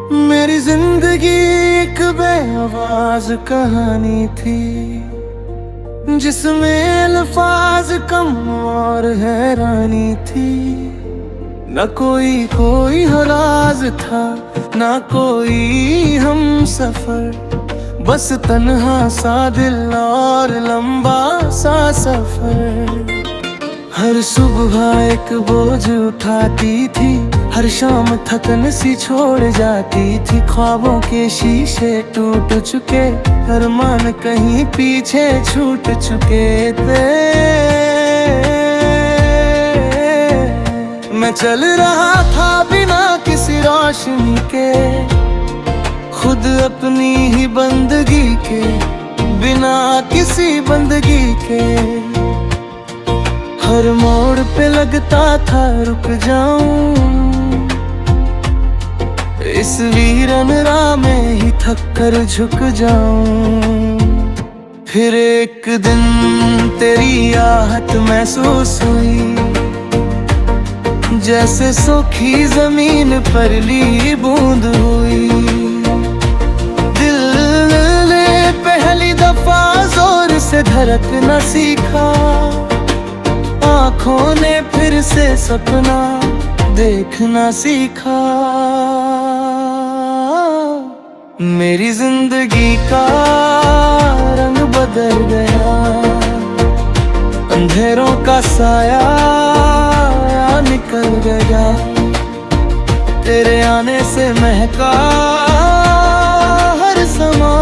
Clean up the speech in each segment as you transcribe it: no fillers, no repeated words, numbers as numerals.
मेरी जिंदगी एक बेआवाज कहानी थी, जिसमें अल्फाज कम और हैरानी थी। न कोई हराज था, न कोई हम सफर, बस तन्हा सा दिल और लंबा सा सफर। हर सुबह एक बोझ उठाती थी, हर शाम थकन सी छोड़ जाती थी। ख्वाबों के शीशे टूट चुके, अरमान कहीं पीछे छूट चुके थे। मैं चल रहा था बिना किसी रोशनी के, खुद अपनी ही बंदगी के, बिना किसी बंदगी के। हर मोड़ पे लगता था रुक जाऊं, इस वीरन राह में ही थक कर झुक जाऊं। फिर एक दिन तेरी आहट महसूस हुई, जैसे सूखी जमीन पर ली बूंद हुई। दिल ने पहली दफा जोर से धड़कना सीखा, आँखों ने फिर से सपना देखना सीखा। मेरी जिंदगी का रंग बदल गया, अंधेरों का साया निकल गया। तेरे आने से महका हर समा,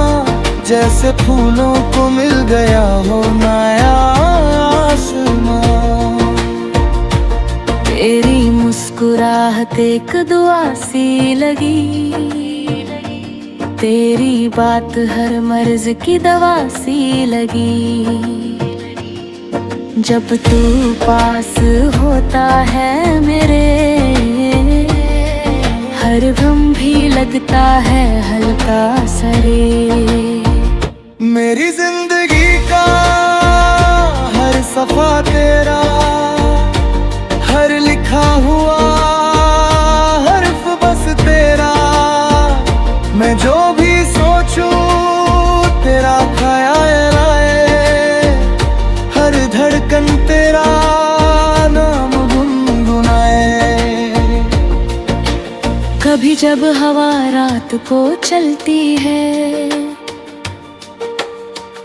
जैसे फूलों को मिल गया हो नया आसमां। तेरी मुस्कुराहट एक दुआ सी लगी, तेरी बात हर मर्ज की दवा सी लगी। जब तू पास होता है मेरे, हर गम भी लगता है हल्का सरे। मेरी जिंदगी का हर सफा तेरा, हर लिखा हुआ हर्फ बस तेरा। मैं जो भी सोचूं तेरा ख्याल आए, हर धड़कन तेरा नाम गुनगुनाए। कभी जब हवा रात को चलती है,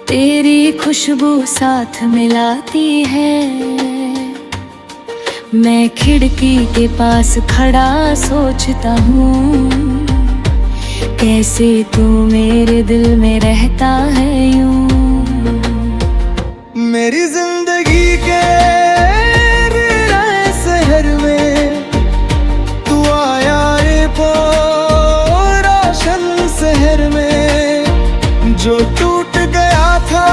तेरी खुशबू साथ मिलाती है। मैं खिड़की के पास खड़ा सोचता हूँ, कैसे तू मेरे दिल में रहता है यूं। मेरी जिंदगी के शहर में तू आया रे रोशन शहर में। जो टूट गया था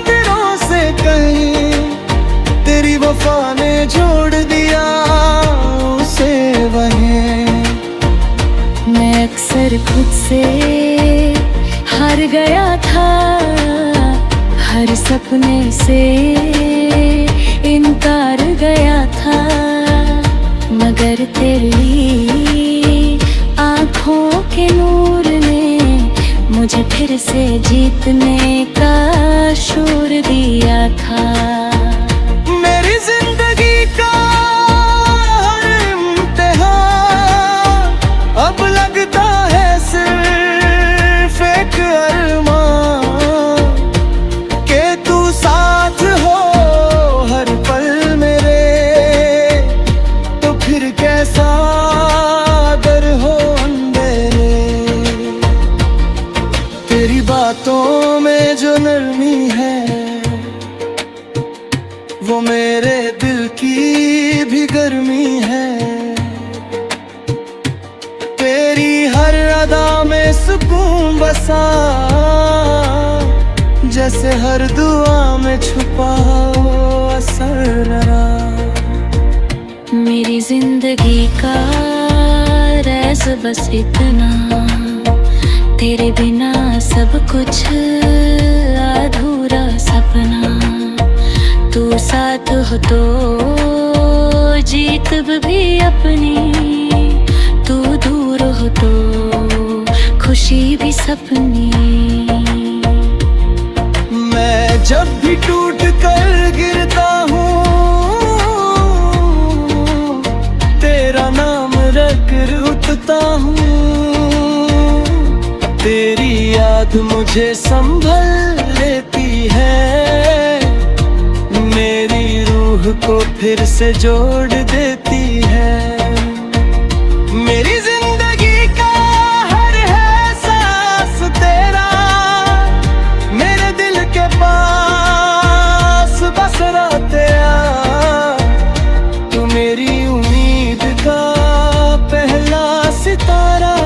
दिलों से कहीं, तेरी वफा ने जोड़ दिया उसे वहीं। मैं अक्सर खुद से हार गया था, हर सपने से इनकार गया था। मगर तेरी आँखों के नूर ने मुझे फिर से जीतने का शूर दिया था। मेरी जिंदगी का हर इम्तिहान अब लगता है सिर्फ एक अरमान, के तू साथ हो हर पल मेरे। तो फिर कैसा डर हो अंधेरे, तेरी बातों में जो नरमी है, वो मेरे दिल की भी गर्मी है। तेरी हर अदा में सुकून बसा, जैसे हर दुआ में छुपा हो असर। मेरी जिंदगी का राज बस इतना, तेरे बिना सब कुछ अधूरा सपना। तू साथ हो तो जीत भी अपनी, तू दूर हो तो भी सपने। मैं जब भी टूट कर गिरता हूँ, तेरा नाम रखकर उठता हूँ। तेरी याद मुझे संभल लेती है, मेरी रूह को फिर से जोड़ देती है। मेरी जिंदगी का हर एहसास तेरा, मेरे दिल के पास बस रहा तेरा। तू मेरी उम्मीद का पहला सितारा,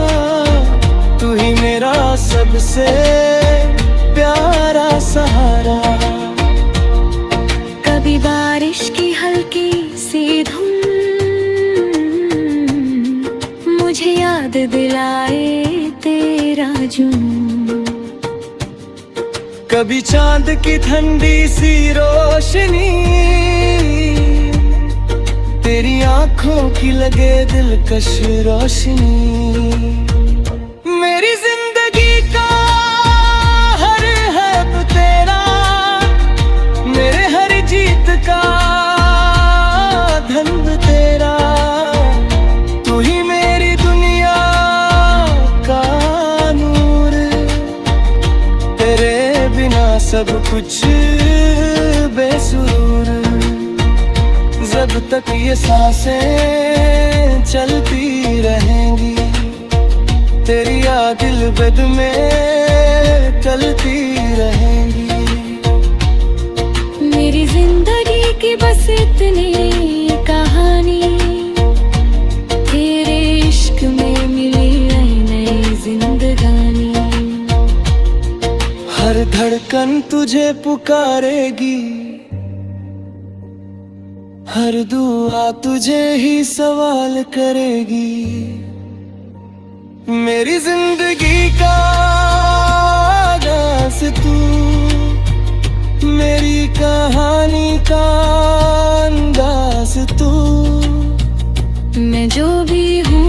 तू ही मेरा सबसे प्यारा सहारा। कभी बारिश की हल्की सी धूम मुझे याद दिलाए तेरा जुनून। कभी चांद की ठंडी सी रोशनी, तेरी आंखों की लगे दिलकश रोशनी। मेरी जिंदगी का हर हर्फ तेरा, मेरे हर जीत का धन तेरा। तू ही मेरी दुनिया का नूर, तेरे बिना सब कुछ बेसुरूर। जब तक ये सांसें चलती रहेंगी, तेरी याद दिल बद में चलती रहेंगी। मेरी जिंदगी की बस इतनी कहानी, तेरे इश्क में मिली नई नई जिंदगानी। हर धड़कन तुझे पुकारेगी, हर दुआ तुझे ही सवाल करेगी। मेरी जिंदगी का आगाज़ तू, मेरी कहानी का अंदाज तू। मैं जो भी हूँ